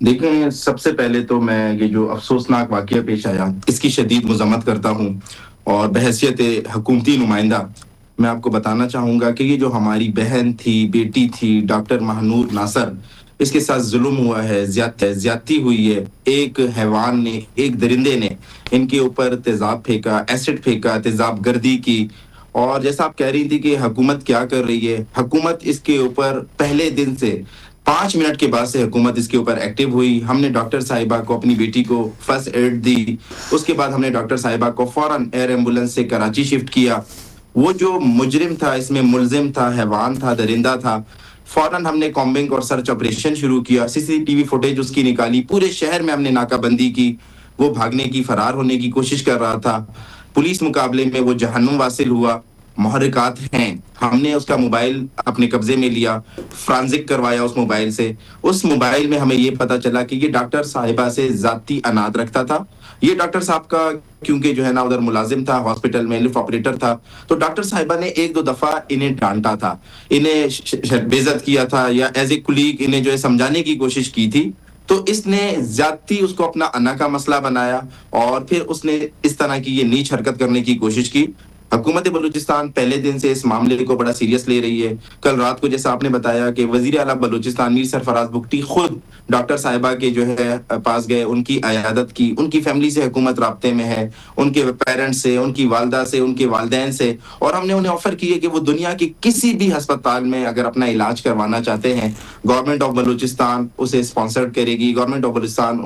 دیکھیں، سب سے پہلے تو میں یہ جو افسوسناک واقعہ پیش آیا اس کی شدید مذمت کرتا ہوں، اور بحیثیت حکومتی نمائندہ میں آپ کو بتانا چاہوں گا کہ یہ جو ہماری بہن تھی، بیٹی تھی، ڈاکٹر مہنور ناصر، اس کے ساتھ ظلم ہوا ہے، زیادتی ہوئی ہے۔ ایک حیوان نے، ایک درندے نے ان کے اوپر تیزاب پھینکا، ایسڈ پھینکا، تیزاب گردی کی۔ اور جیسا آپ کہہ رہی تھی کہ حکومت کیا کر رہی ہے، حکومت اس کے اوپر پہلے دن سے 5 منٹ کے بعد سے حکومت اس کے اوپر ایکٹیو ہوئی۔ ہم نے ڈاکٹر صاحبہ کو، اپنی بیٹی کو فرسٹ ایڈ دی، اس کے بعد ہم نے ڈاکٹر صاحبہ کو فوراً ایئر ایمبولنس سے کراچی شفٹ کیا۔ وہ جو مجرم تھا، اس میں ملزم تھا، حیوان تھا، درندہ تھا، فوراً ہم نے کامبنگ اور سرچ آپریشن شروع کیا، سی سی ٹی وی فوٹیج اس کی نکالی، پورے شہر میں ہم نے ناکہ بندی کی۔ وہ بھاگنے کی، فرار ہونے کی کوشش کر رہا تھا۔ پولیس مقابلے میں وہ جہنم واصل ہوا۔ محرکات ہیں، ہم نے اس کا موبائل اپنے قبضے میں لیا، فرانزک کروایا اس موبائل سے۔ اس موبائل میں ہمیں یہ پتا چلا کہ یہ ڈاکٹر صاحبہ سے ذاتی اناد رکھتا تھا۔ یہ ڈاکٹر صاحب کا کیونکہ جو ہے نا ادھر ملازم تھا، ہاسپٹل میں لفٹ آپریٹر تھا، تو ڈاکٹر صاحبہ نے 1-2 دفعہ انہیں ڈانٹا تھا، انہیں بے عزت کیا تھا، یا ایز اے کلیگ انہیں جو ہے سمجھانے کی کوشش کی تھی۔ تو اس نے زیادتی اس کو اپنا انا کا مسئلہ بنایا، اور پھر اس نے اس طرح کی یہ نیچ حرکت کرنے کی کوشش کی۔ حکومت بلوچستان پہلے دن سے اس معاملے کو بڑا سیریس لے رہی ہے۔ کل رات کو جیسا آپ نے بتایا کہ وزیر اعلیٰ بلوچستان میر سرفراز بگٹی خود ڈاکٹر صاحبہ کے جو ہے پاس گئے، ان کی عیادت کی، ان کی فیملی سے حکومت رابطے میں ہے، ان کے پیرنٹس سے، ان کی والدہ سے، ان کے والدین سے، اور ہم نے انہیں آفر کی ہے کہ وہ دنیا کی کسی بھی ہسپتال میں اگر اپنا علاج کروانا چاہتے ہیں، گورنمنٹ آف بلوچستان اسے اسپانسر کرے گی، گورنمنٹ آف بلوچستان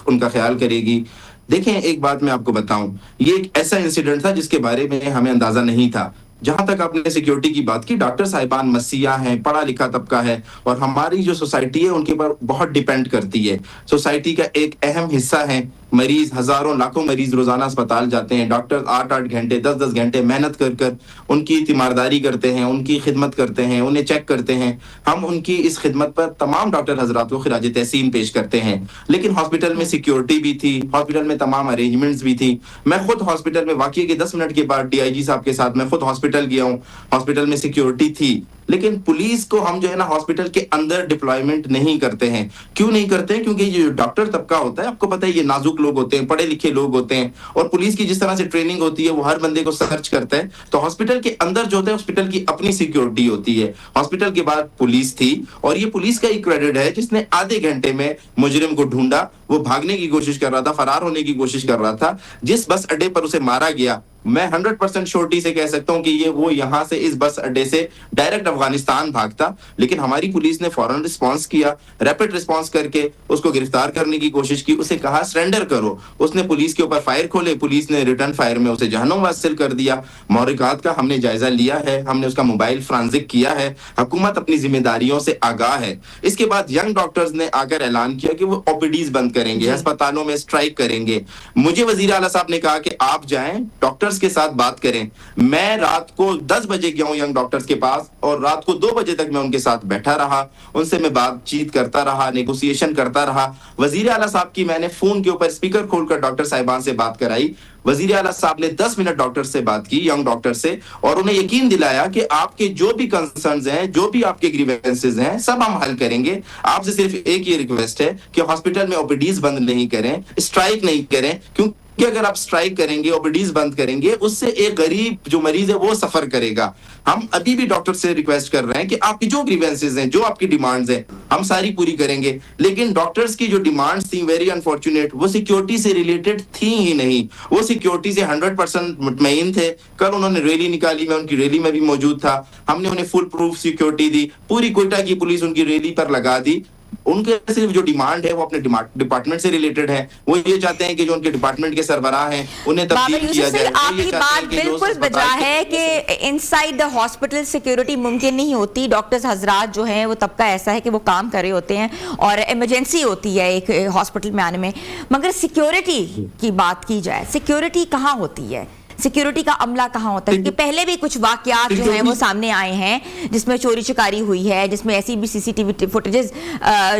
ان کا خیال کرے گی۔ دیکھیں، ایک بات میں آپ کو بتاؤں، یہ ایک ایسا انسیڈنٹ تھا جس کے بارے میں ہمیں اندازہ نہیں تھا۔ جہاں تک آپ نے سیکیورٹی کی بات کی، ڈاکٹر صاحبان مسیحا ہیں، پڑھا لکھا طبقہ ہے، اور ہماری جو سوسائٹی ہے ان کے پر بہت ڈیپینڈ کرتی ہے۔ سوسائٹی کا ایک اہم حصہ ہے۔ مریض، ہزاروں لاکھوں مریض روزانہ اسپتال جاتے ہیں، ڈاکٹر 8-8 گھنٹے، 10-10 گھنٹے محنت کر ان کی تیمارداری کرتے ہیں، ان کی خدمت کرتے ہیں، انہیں چیک کرتے ہیں۔ ہم ان کی اس خدمت پر تمام ڈاکٹر حضرات کو خراج تحسین پیش کرتے ہیں۔ لیکن ہاسپٹل میں سیکیورٹی بھی تھی، ہاسپٹل میں تمام ارینجمنٹس بھی تھی۔ میں خود ہاسپٹل میں واقعے کے 10 منٹ کے بعد ڈی آئی جی صاحب کے ساتھ میں خود ہاسپٹل گیا ہوں، ہاسپٹل میں سیکیورٹی تھی۔ لیکن پولیس کو ہم جو ہے نا ہاسپٹل کے اندر ڈپلائمنٹ نہیں کرتے ہیں۔ کیوں نہیں کرتے ہیں؟ کیونکہ یہ جو ڈاکٹر طبقہ ہوتا ہے، آپ کو پتہ ہے یہ نازک لوگ ہوتے ہیں، پڑھے لکھے لوگ ہوتے ہیں، اور پولیس کی جس طرح سے ٹریننگ ہوتی ہے وہ ہر بندے کو سرچ کرتا ہے۔ تو ہاسپٹل کے اندر جو ہوتا ہے، ہاسپٹل کی اپنی سیکیورٹی ہوتی ہے۔ ہاسپٹل کے بعد پولیس تھی، اور یہ پولیس کا ہی کریڈٹ ہے جس نے آدھے گھنٹے میں مجرم کو ڈھونڈا۔ وہ بھاگنے کی کوشش کر رہا تھا، فرار ہونے کی کوشش کر رہا تھا۔ جس بس اڈے پر اسے مارا گیا، میں 100% شورٹی سے کہہ سکتا ہوں کہ وہ یہاں سے اس بس اڈے سے ڈائریکٹ افغانستان بھاگتا، لیکن ہماری پولیس نے فوراً رسپانس کیا، ریپڈ رسپانس کر کے اس کو گرفتار کرنے کی کوشش کی، اسے کہا سرنڈر کرو۔ اس نے پولیس کے اوپر فائر کھولے، پولیس نے ریٹرن فائر میں اسے جہنم واصل کر دیا۔ محرکات کا ہم نے جائزہ لیا ہے، ہم نے اس کا موبائل فرانزک کیا ہے۔ حکومت اپنی ذمہ داریوں سے آگاہ ہے۔ اس کے بعد ینگ ڈاکٹرز نے آ کر اعلان کیا کہ وہ او پی ڈیز بند کریں گے، ہسپتالوں میں اسٹرائک کریں گے۔ مجھے وزیر اعلیٰ صاحب نے کہا کہ آپ جائیں، ڈاکٹرز کے ساتھ بات کریں۔ میں رات کو 10 بجے گیا ہوں ینگ ڈاکٹرز کے پاس، اور رات کو 2 بجے تک میں ان کے ساتھ بیٹھا رہا، ان سے میں بات چیت کرتا رہا، نیگوسیشن کرتا رہا۔ وزیر اعلیٰ صاحب کی میں نے فون کے اوپر اسپیکر کھول کر ڈاکٹر صاحبان سے بات کرائی۔ وزیر اعلیٰ صاحب نے 10 منٹ ڈاکٹر سے بات کی، ینگ ڈاکٹر سے، اور انہیں یقین دلایا کہ آپ کے جو بھی کنسرنز ہیں، جو بھی آپ کے گریوینسز ہیں، سب ہم حل کریں گے۔ آپ سے صرف ایک ہی ریکویسٹ ہے کہ ہاسپٹل میں او پی ڈیز بند نہیں کریں، اسٹرائک نہیں کریں، کیونکہ اگر آپ اسٹرائک کریں گے، او پی ڈیز بند کریں گے، اس سے ایک غریب جو مریض ہے وہ سفر کرے گا۔ ہم ابھی بھی ڈاکٹر سے ریکویسٹ کر رہے ہیں کہ آپ کی جو گریوینسز ہیں، جو آپ کی ڈیمانڈز ہیں، ہم ساری پوری کریں گے۔ لیکن ڈاکٹرز کی جو ڈیمانڈز تھیں، ویری انفارچونیٹ، وہ سیکیورٹی سے ریلیٹڈ تھیں ہی نہیں۔ وہ سیکیورٹی سے 100% مطمئن تھے۔ کل انہوں نے ریلی نکالی، میں ان کی ریلی میں بھی موجود تھا۔ ہم نے انہیں فل پروف سیکیورٹی دی، پوری کوئٹہ کی پولیس ان کی ریلی پر لگا دی۔ ان کے صرف جو ڈیمانڈ ہے وہ اپنے ڈپارٹمنٹ سے ریلیٹڈ ہے۔ وہ یہ چاہتے ہیں کہ جو ان کے ڈپارٹمنٹ کے سربراہ ہیں انہیں تبدیل کیا جائے۔ آپ کی بات بالکل بجا ہے کہ انسائیڈ دا ہاسپٹل سیکیورٹی ممکن نہیں ہوتی۔ ڈاکٹرز حضرات جو ہیں وہ طبقہ ایسا ہے کہ وہ کام کر رہے ہوتے ہیں، اور ایمرجنسی ہوتی ہے ایک ہاسپٹل میں آنے میں، مگر سیکیورٹی کی بات کی جائے، سیکیورٹی کہاں ہوتی ہے؟ سیکیورٹی کا عملہ کہاں ہوتا ہے؟ کہ پہلے بھی کچھ واقعات جو ہیں وہ سامنے آئے ہیں جس میں چوری چکاری ہوئی ہے، جس میں ایسی بھی سی سی ٹی وی فوٹیجز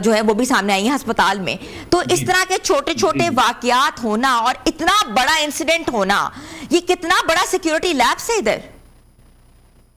جو ہے وہ بھی سامنے آئی ہیں ہسپتال میں۔ تو اس طرح کے چھوٹے چھوٹے واقعات ہونا اور اتنا بڑا انسیڈنٹ ہونا، یہ کتنا بڑا سیکیورٹی لیپس ہے ادھر؟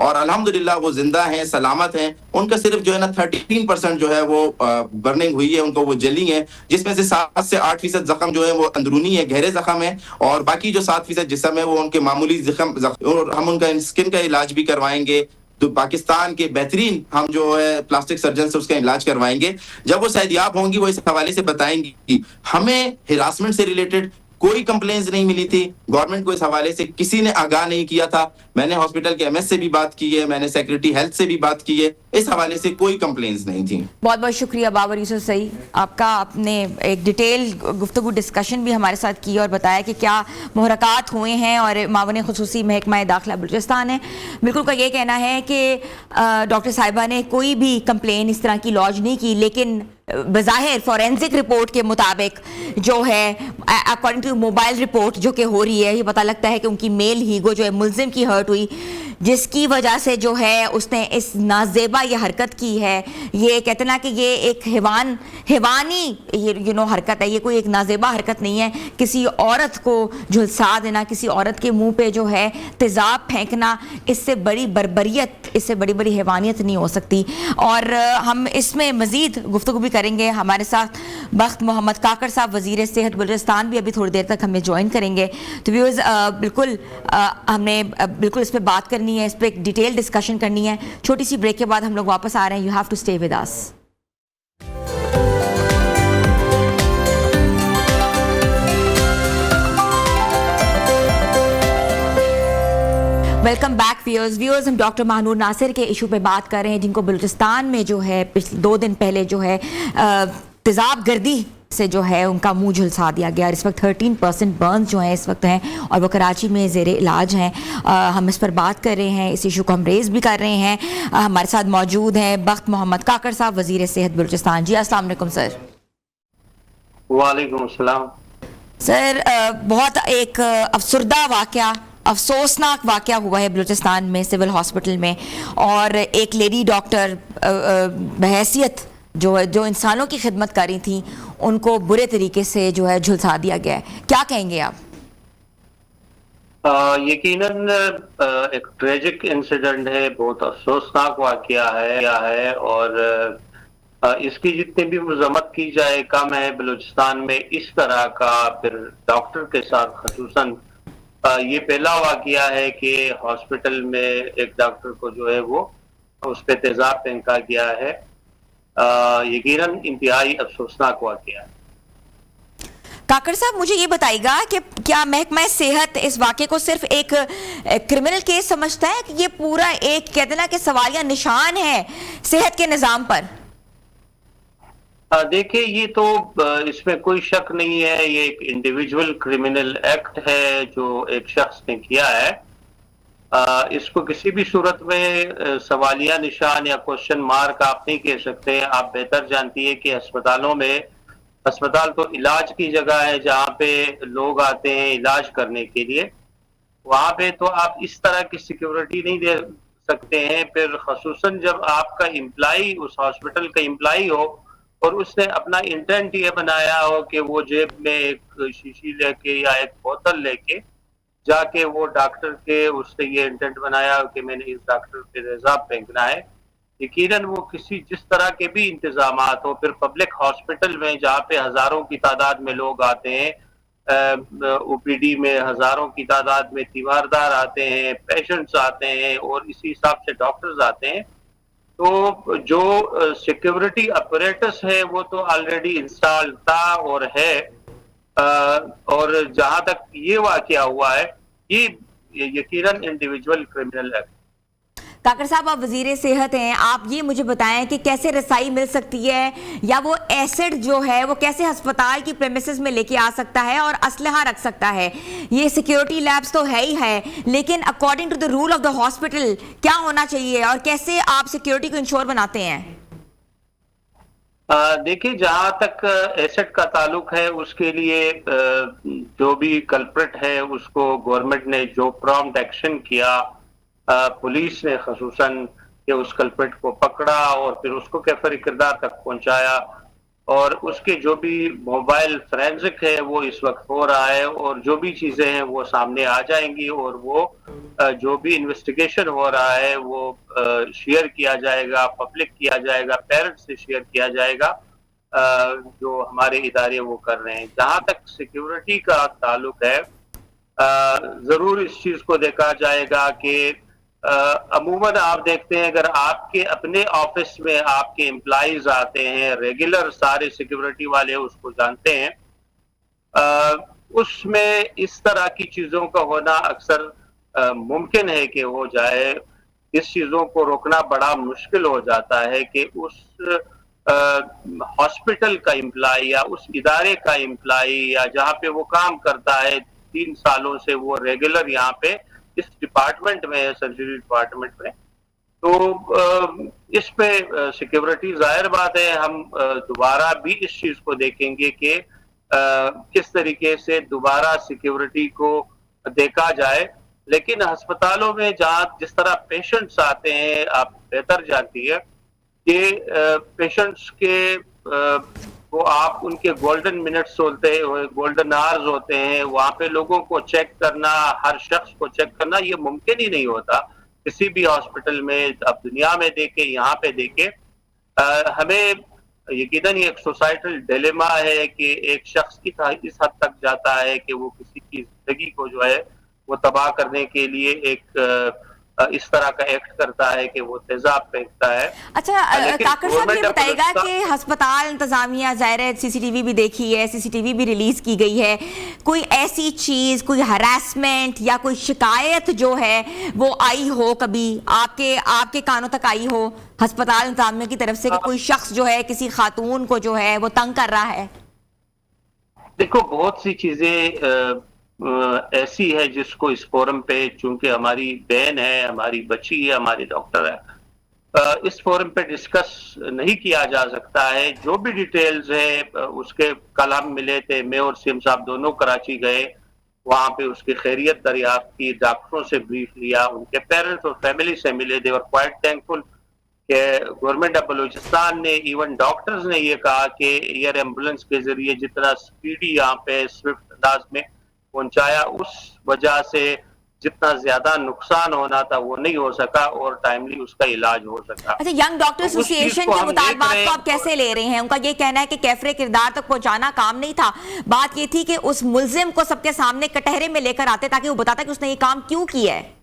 اور الحمدللہ وہ زندہ ہیں، سلامت ہیں. ان کا صرف جو ہے نا 13% جو ہے وہ برننگ ہوئی ہے، ان کو وہ جلی ہیں، جس میں سے 7 سے 8% زخم جو ہے وہ اندرونی ہے، گہرے زخم ہیں، اور باقی جو 7% جسم ہے وہ ان کے معمولی زخم، اور ہم ان کا اسکن کا علاج بھی کروائیں گے. تو پاکستان کے بہترین ہم جو ہے پلاسٹک سرجن سے اس کا علاج کروائیں گے. جب وہ صحتیاب ہوں گی وہ اس حوالے سے بتائیں گی. ہمیں ہراسمنٹ سے ریلیٹڈ کوئی کمپلینز نہیں ملی تھی، گورنمنٹ کو اس حوالے سے کسی نے آگاہ نہیں کیا تھا. میں نے ہاسپٹل کے MS سے بھی بات کی ہے، میں نے سیکرٹری ہیلتھ سے بھی بات کی ہے، اس حوالے سے کوئی کمپلینز نہیں تھی. بہت بہت شکریہ بابر یوسف سعید آپ کا. آپ نے ایک ڈیٹیل گفتگو ڈسکشن بھی ہمارے ساتھ کی اور بتایا کہ کیا محرکات ہوئے ہیں، اور معاون خصوصی محکمہ داخلہ بلوچستان ہے بالکل کا یہ کہنا ہے کہ ڈاکٹر صاحبہ نے کوئی بھی کمپلین اس طرح کی لانچ نہیں کی، لیکن بظاہر فورینزک رپورٹ کے مطابق جو ہے اکارڈنگ ٹو موبائل رپورٹ جو کہ ہو رہی ہے، یہ پتہ لگتا ہے کہ ان کی میل ہیگو جو ہے ملزم کی ہرٹ ہوئی، جس کی وجہ سے جو ہے اس نے اس نازیبا یہ حرکت کی ہے. یہ کہتے نا کہ یہ ایک حیوانی حرکت ہے، یہ کوئی ایک نازیبا حرکت نہیں ہے. کسی عورت کو جھلسا دینا، کسی عورت کے منہ پہ جو ہے تیزاب پھینکنا، اس سے بڑی بربریت، اس سے بڑی بڑی حیوانیت نہیں ہو سکتی. اور ہم اس میں مزید گفتگو بھی کریں گے. ہمارے ساتھ بخت محمد کاکڑ صاحب وزیر صحت بلوچستان بھی ابھی تھوڑی دیر تک ہمیں جوائن کریں گے. تو ویورز بالکل ہم نے بالکل اس پہ بات کرنی ہے، اس پہ ایک ڈیٹیل ڈسکشن کرنی ہے. چھوٹی سی بریک کے بعد ہم لوگ واپس آ رہے ہیں. You have to stay with us. Welcome back viewers. ہم ڈاکٹر ماہنور ناصر کے ایشو پہ بات کر رہے ہیں، جن کو بلوچستان میں جو ہے پچھلے 2 دن پہلے جو ہے تیزاب گردی سے جو ہے ان کا منہ جھلسا دیا گیا. اس وقت 13% برنز جو ہیں اس وقت ہیں، اور وہ کراچی میں زیر علاج ہیں. ہم اس پر بات کر رہے ہیں، اس ایشو کو ہم ریز بھی کر رہے ہیں. ہمارے ساتھ موجود ہیں بخت محمد کاکڑ صاحب وزیر صحت بلوچستان. جی السلام علیکم سر. وعلیکم السلام. سر بہت ایک افسردہ واقعہ، افسوسناک واقعہ ہوا ہے بلوچستان میں سول ہاسپٹل میں، اور ایک لیڈی ڈاکٹر بحیثیت جو انسانوں کی خدمت کر رہی تھیں ان کو برے طریقے سے جو ہے جھلسا دیا گیا ہے. کیا کہیں گے آپ؟ یقیناً ایک ٹریجک انسیڈنٹ ہے، بہت افسوسناک واقعہ ہے، اور اس کی جتنی بھی مذمت کی جائے کم ہے. بلوچستان میں اس طرح کا پھر ڈاکٹر کے ساتھ خصوصاً یہ پہلا واقعہ ہے کہ ہاسپٹل میں ایک ڈاکٹر کو جو ہے وہ اس پہ تیزاب پھینکا گیا ہے. یقیناً انتہائی افسوسناک واقعہ ہے. کاکڑ صاحب مجھے یہ بتائیے گا کہ کیا محکمہ صحت اس واقعے کو صرف ایک کرمنل کیس سمجھتا ہے کہ یہ پورا ایک کہتے نا کہ سوالیہ نشان ہے صحت کے نظام پر؟ دیکھیں یہ تو اس میں کوئی شک نہیں ہے، یہ ایک انڈیویجول کرمنل ایکٹ ہے جو ایک شخص نے کیا ہے. اس کو کسی بھی صورت میں سوالیہ نشان یا کوشچن مارک آپ نہیں کہہ سکتے. آپ بہتر جانتی ہے کہ اسپتال تو علاج کی جگہ ہے جہاں پہ لوگ آتے ہیں علاج کرنے کے لیے. وہاں پہ تو آپ اس طرح کی سیکیورٹی نہیں دے سکتے ہیں. پھر خصوصاً جب آپ کا امپلائی اس ہاسپٹل کا امپلائی ہو اور اس نے اپنا انٹینٹ یہ بنایا ہو کہ وہ جیب میں ایک شیشی لے کے یا ایک بوتل لے کے جا کے وہ ڈاکٹر کے اس نے یہ انٹینٹ بنایا کہ میں نے اس ڈاکٹر پہ تیزاب پھینکنا ہے. یقیناً وہ جس طرح کے بھی انتظامات ہو، پھر پبلک ہاسپٹل میں جہاں پہ ہزاروں کی تعداد میں لوگ آتے ہیں، OPD میں ہزاروں کی تعداد میں تیماردار آتے ہیں، پیشنٹس آتے ہیں، اور اسی حساب سے ڈاکٹرز آتے ہیں، تو جو سیکیورٹی اپریٹس ہے وہ تو آلریڈی انسٹال تھا اور ہے. اور جہاں تک یہ واقعہ ہوا ہے یہ یقیناً انڈیویجول کرمنل ایکٹ. کاکڑ صاحب آپ وزیر صحت ہیں، آپ یہ مجھے بتائیں کہ کیسے رسائی مل سکتی ہے، یا وہ ایسڈ جو ہے وہ کیسے ہسپتال کی پریمیسز میں لے کے آ سکتا ہے اور اسلحہ رکھ سکتا ہے؟ یہ سیکیورٹی لیبز تو ہے ہی ہے، لیکن according to the rule of the hospital کیا ہونا چاہیے اور کیسے آپ سیکیورٹی کو انشور بناتے ہیں؟ دیکھیں جہاں تک ایسٹ کا تعلق ہے اس کے لیے جو بھی کلپرٹ ہے اس کو گورنمنٹ نے جو پرامپٹ ایکشن کیا، پولیس نے خصوصاً کہ اس کلپرٹ کو پکڑا اور پھر اس کو کیفر کردار تک پہنچایا، اور اس کے جو بھی موبائل فرینزک ہے وہ اس وقت ہو رہا ہے، اور جو بھی چیزیں ہیں وہ سامنے آ جائیں گی، اور وہ جو بھی انویسٹیگیشن ہو رہا ہے وہ شیئر کیا جائے گا، پبلک کیا جائے گا، پیرنٹس سے شیئر کیا جائے گا جو ہمارے ادارے وہ کر رہے ہیں۔ جہاں تک سیکیورٹی کا تعلق ہے، ضرور اس چیز کو دیکھا جائے گا کہ عموماً آپ دیکھتے ہیں اگر آپ کے اپنے آفس میں آپ کے امپلائیز آتے ہیں ریگولر، سارے سیکیورٹی والے اس کو جانتے ہیں، اس میں اس طرح کی چیزوں کا ہونا اکثر ممکن ہے کہ ہو جائے۔ اس چیزوں کو روکنا بڑا مشکل ہو جاتا ہے کہ اس ہاسپٹل کا امپلائی یا اس ادارے کا امپلائی یا جہاں پہ وہ کام کرتا ہے 3 سالوں سے، وہ ریگولر یہاں پہ اس ڈپارٹمنٹ میں ہے، سرجری ڈپارٹمنٹ میں، تو اس پہ سیکیورٹی ظاہر بات ہے ہم دوبارہ بھی اس چیز کو دیکھیں گے کہ کس طریقے سے دوبارہ سیکیورٹی کو دیکھا جائے۔ لیکن ہسپتالوں میں جہاں جس طرح پیشنٹس آتے ہیں، آپ بہتر جانتی ہے کہ پیشنٹس کے وہ آپ ان کے گولڈن منٹس ہوتے ہیں، گولڈن آورز ہوتے ہیں، وہاں پہ لوگوں کو چیک کرنا، ہر شخص کو چیک کرنا یہ ممکن ہی نہیں ہوتا کسی بھی ہاسپٹل میں۔ اب دنیا میں دیکھیں، یہاں پہ دیکھیں، ہمیں یقیناً یہ ایک سوسائٹل ڈیلیما ہے کہ ایک شخص اس حد تک جاتا ہے کہ وہ کسی کی زندگی کو جو ہے وہ تباہ کرنے کے لیے ایک اس طرح کا ایکٹ کرتا ہے کہ وہ تیزاب پھینکتا ہے۔ اچھا کاکڑ صاحب یہ بتائے گا کہ ہسپتال انتظامیہ ظاہر ہے سی سی ٹی وی بھی دیکھی ہے، سی سی ٹی وی بھی ریلیز کی گئی ہے، کوئی ایسی چیز، کوئی ہراسمنٹ یا کوئی شکایت جو ہے وہ آئی ہو کبھی آپ کے کانوں تک آئی ہو ہسپتال انتظامیہ کی طرف سے کہ کوئی شخص جو ہے کسی خاتون کو جو ہے وہ تنگ کر رہا ہے؟ دیکھو بہت سی چیزیں ایسی ہے جس کو اس فورم پہ، چونکہ ہماری بہن ہے، ہماری بچی ہے، ہماری ڈاکٹر ہے، اس فورم پہ ڈسکس نہیں کیا جا سکتا ہے۔ جو بھی ڈیٹیلز ہے اس کے کل ہم ملے تھے، میں اور سیم صاحب دونوں کراچی گئے، وہاں پہ اس کی خیریت دریافت کی، ڈاکٹروں سے بریف لیا، ان کے پیرنٹس اور فیملی سے ملے، دے ور کوائٹ تھینکفل کہ گورنمنٹ آف بلوچستان نے، ایون ڈاکٹرز نے یہ کہا کہ ایئر ایمبولنس کے ذریعے جتنا سپیڈی یہاں پہ سوئفٹ انداز میں پہنچایا، اس وجہ سے جتنا زیادہ نقصان ہونا تھا وہ نہیں ہو سکا اور ٹائملی اس کا علاج ہو سکا۔ اچھا، ینگ ڈاکٹر ایسوسی ایشن کے مطالبات کو آپ کیسے لے رہے ہیں؟ ان کا یہ کہنا ہے کہ کیفر کردار تک پہنچانا کام نہیں تھا، بات یہ تھی کہ اس ملزم کو سب کے سامنے کٹہرے میں لے کر آتے تاکہ وہ بتاتا کہ اس نے یہ کام کیوں کیا ہے۔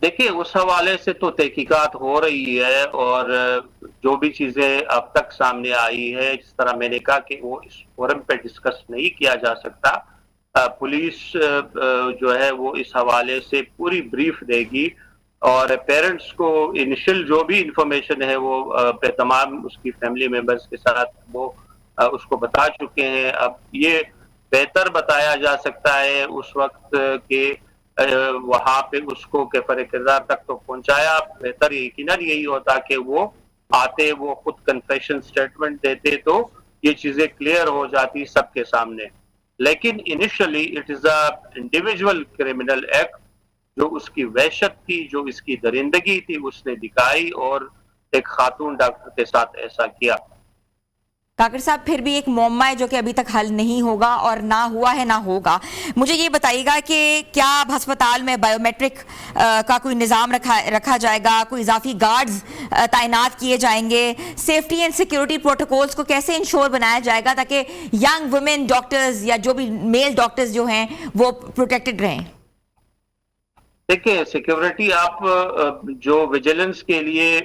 دیکھیں اس حوالے سے تو تحقیقات ہو رہی ہے، اور جو بھی چیزیں اب تک سامنے آئی ہے، جس طرح میں نے کہا کہ وہ اس فورم پہ ڈسکس نہیں کیا جا سکتا، پولیس جو ہے وہ اس حوالے سے پوری بریف دے گی، اور پیرنٹس کو انیشل جو بھی انفارمیشن ہے وہ تمام اس کی فیملی ممبرس کے ساتھ وہ اس کو بتا چکے ہیں۔ اب یہ بہتر بتایا جا سکتا ہے اس وقت کہ وہاں پہ اس کو کیفر کردار تک تو پہنچایا، بہتر یقیناً یہی ہوتا کہ وہ آتے، وہ خود کنفیشن سٹیٹمنٹ دیتے تو یہ چیزیں کلیئر ہو جاتی سب کے سامنے۔ لیکن initially it is a individual criminal act, جو اس کی وحشت تھی، جو اس کی درندگی تھی، اس نے دکھائی اور ایک خاتون ڈاکٹر کے ساتھ ایسا کیا۔ کاکڑ صاحب پھر بھی ایک معمہ ہے جو کہ ابھی تک حل نہیں ہوگا اور نہ ہوا ہے نہ ہوگا۔ مجھے یہ بتائیے گا کہ کیا اب ہسپتال میں بائیو میٹرک کا کوئی نظام رکھا جائے گا، کوئی اضافی گارڈز تعینات کیے جائیں گے، سیفٹی اینڈ سیکیورٹی پروٹوکولز کو کیسے انشور بنایا جائے گا تاکہ ینگ ویمن ڈاکٹرز یا جو بھی میل ڈاکٹرز جو ہیں وہ پروٹیکٹڈ رہیں؟ دیکھیں سیکیورٹی آپ جو ویجیلنس کے لیے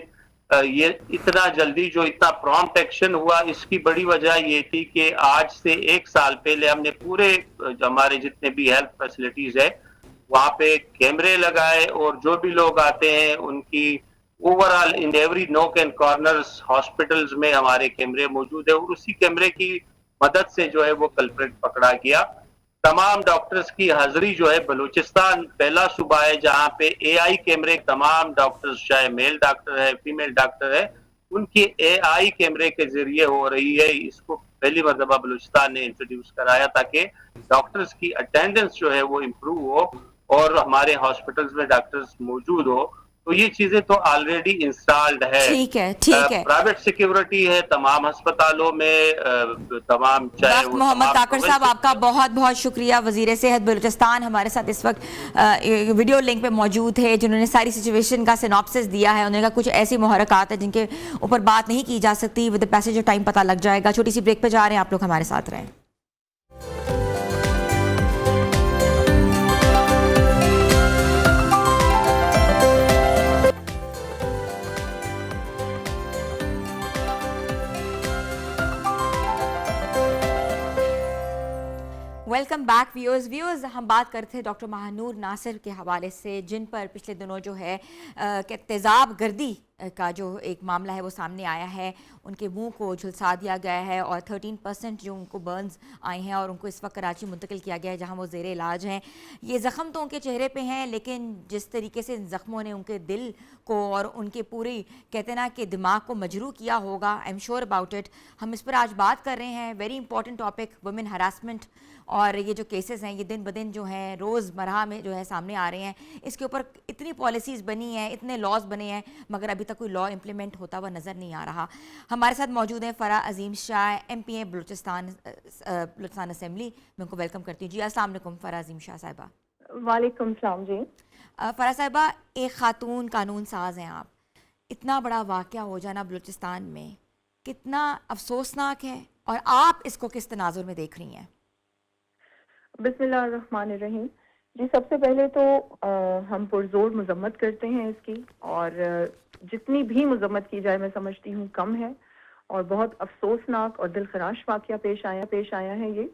یہ اتنا جلدی جو اتنا پرومپٹ ایکشن ہوا، اس کی بڑی وجہ یہ تھی کہ آج سے 1 سال پہلے ہم نے پورے ہمارے جتنے بھی ہیلتھ فیسلٹیز ہے وہاں پہ کیمرے لگائے، اور جو بھی لوگ آتے ہیں ان کی overall in every knock and corners hospitals میں ہمارے کیمرے موجود ہے، اور اسی کیمرے کی مدد سے جو ہے وہ کلپریٹ پکڑا گیا۔ تمام ڈاکٹرز کی حاضری جو ہے، بلوچستان پہلا صوبہ ہے جہاں پہ اے آئی کیمرے تمام ڈاکٹرز، چاہے میل ڈاکٹر ہے فیمیل ڈاکٹر ہے، ان کی اے آئی کیمرے کے ذریعے ہو رہی ہے۔ اس کو پہلی مرتبہ بلوچستان نے انٹروڈیوس کرایا تاکہ ڈاکٹرز کی اٹینڈنس جو ہے وہ امپروو ہو اور ہمارے ہاسپٹلز میں ڈاکٹرز موجود ہو۔ تو یہ چیزیں تو آلریڈی انسٹالڈ ہے. ٹھیک ہے. پرائیویٹ سیکیورٹی ہے تمام ہسپتالوں میں, تمام چاہے وہ محمد کاکڑ صاحب آپ کا بہت بہت شکریہ. وزیر صحت بلوچستان ہمارے ساتھ اس وقت ویڈیو لنک پہ موجود ہے, جنہوں نے ساری سچویشن کا سیناپسس دیا ہے. انہوں نے کہا کچھ ایسی محرکات ہیں جن کے اوپر بات نہیں کی جا سکتی, with the passage of time پتہ لگ جائے گا. چھوٹی سی بریک پہ جا رہے ہیں, آپ لوگ ہمارے ساتھ رہیں. Welcome back viewers. ہم بات کرتے ہیں ڈاکٹر ماہنور ناصر کے حوالے سے, جن پر پچھلے دنوں جو ہے کہ تیزاب گردی کا جو ایک معاملہ ہے وہ سامنے آیا ہے. ان کے منہ کو جھلسا دیا گیا ہے اور 13% جو ان کو برنز آئے ہیں اور ان کو اس وقت کراچی منتقل کیا گیا ہے جہاں وہ زیر علاج ہیں. یہ زخم تو ان کے چہرے پہ ہیں, لیکن جس طریقے سے ان زخموں نے ان کے دل کو اور ان کے پوری کہتے نا کہ دماغ کو مجروح کیا ہوگا, I am sure about it. ہم اس پر آج بات کر رہے ہیں. Very important topic, women harassment. اور یہ جو کیسز ہیں یہ دن بدن جو ہیں روز مرہ میں جو ہے سامنے آ رہے ہیں. اس کے اوپر اتنی پالیسیز بنی ہیں, اتنے لاز بنے ہیں, مگر ابھی تک کوئی لا امپلیمنٹ ہوتا ہوا نظر نہیں آ رہا. ہمارے ساتھ موجود ہیں فرح عظیم شاہ, ایم پی اے بلوچستان اسمبلی. میں ان کو ویلکم کرتی ہوں. جی السلام علیکم فرح عظیم شاہ صاحبہ. وعلیکم السلام. جی فرح صاحبہ, ایک خاتون قانون ساز ہیں آپ. اتنا بڑا واقعہ ہو جانا بلوچستان میں کتنا افسوسناک ہے, اور آپ اس کو کس تناظر میں دیکھ رہی ہیں؟ بسم اللہ الرحمن الرحیم. جی سب سے پہلے تو ہم پرزور مذمت کرتے ہیں اس کی, اور جتنی بھی مذمت کی جائے میں سمجھتی ہوں کم ہے, اور بہت افسوسناک اور دل خراش واقعہ پیش آیا ہے یہ.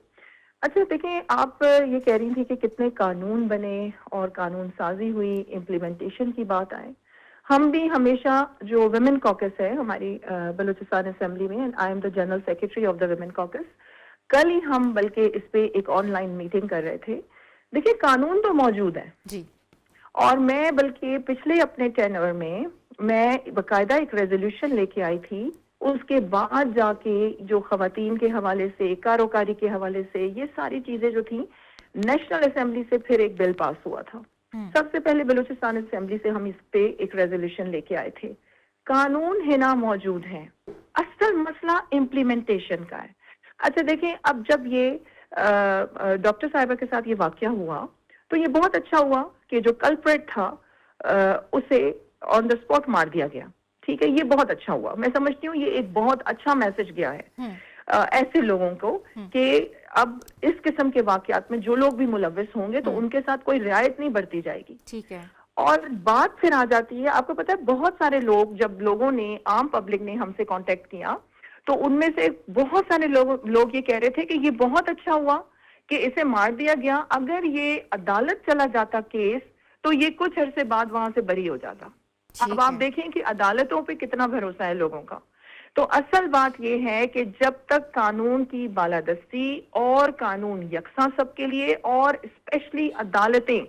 اچھا دیکھیں, آپ یہ کہہ رہی تھی کہ کتنے قانون بنے اور قانون سازی ہوئی, امپلیمنٹیشن کی بات آئے. ہم بھی ہمیشہ جو ویمن کاکس ہے ہماری بلوچستان اسمبلی میں, I am the general secretary of the women caucus, کل ہی ہم بلکہ اس پہ ایک آن لائن میٹنگ کر رہے تھے. دیکھیں قانون تو موجود ہے جی, اور میں بلکہ پچھلے اپنے ٹینور میں باقاعدہ ایک ریزولوشن لے کے آئی تھی. اس کے بعد جا کے جو خواتین کے حوالے سے, کاروکاری کے حوالے سے, یہ ساری چیزیں جو تھیں نیشنل اسمبلی سے پھر ایک بل پاس ہوا تھا. سب سے پہلے بلوچستان اسمبلی سے ہم اس پہ ایک ریزولوشن لے کے آئے تھے. قانون ہے نا موجود ہے, اصل مسئلہ امپلیمنٹیشن کا ہے. اچھا دیکھیں, اب جب یہ ڈاکٹر صاحبہ کے ساتھ یہ واقعہ ہوا تو یہ بہت اچھا ہوا کہ جو کلپریٹ تھا اسے آن دا اسپاٹ مار دیا گیا. ٹھیک ہے, یہ بہت اچھا ہوا. میں سمجھتی ہوں یہ ایک بہت اچھا میسج گیا ہے ایسے لوگوں کو کہ اب اس قسم کے واقعات میں جو لوگ بھی ملوث ہوں گے تو ان کے ساتھ کوئی رعایت نہیں برتی جائے گی. ٹھیک ہے. اور بات پھر آ جاتی ہے, آپ کو پتا ہے بہت سارے لوگ, جب لوگوں نے, عام پبلک نے ہم سے کانٹیکٹ کیا تو ان میں سے بہت سارے لوگ یہ کہہ رہے تھے کہ یہ بہت اچھا ہوا کہ اسے مار دیا گیا. اگر یہ عدالت چلا جاتا کیس تو یہ کچھ عرصے بعد وہاں سے بری ہو جاتا. اب آپ دیکھیں کہ عدالتوں پہ کتنا بھروسہ ہے لوگوں کا. تو اصل بات یہ ہے کہ جب تک قانون کی بالادستی اور قانون یکساں سب کے لیے, اور اسپیشلی عدالتیں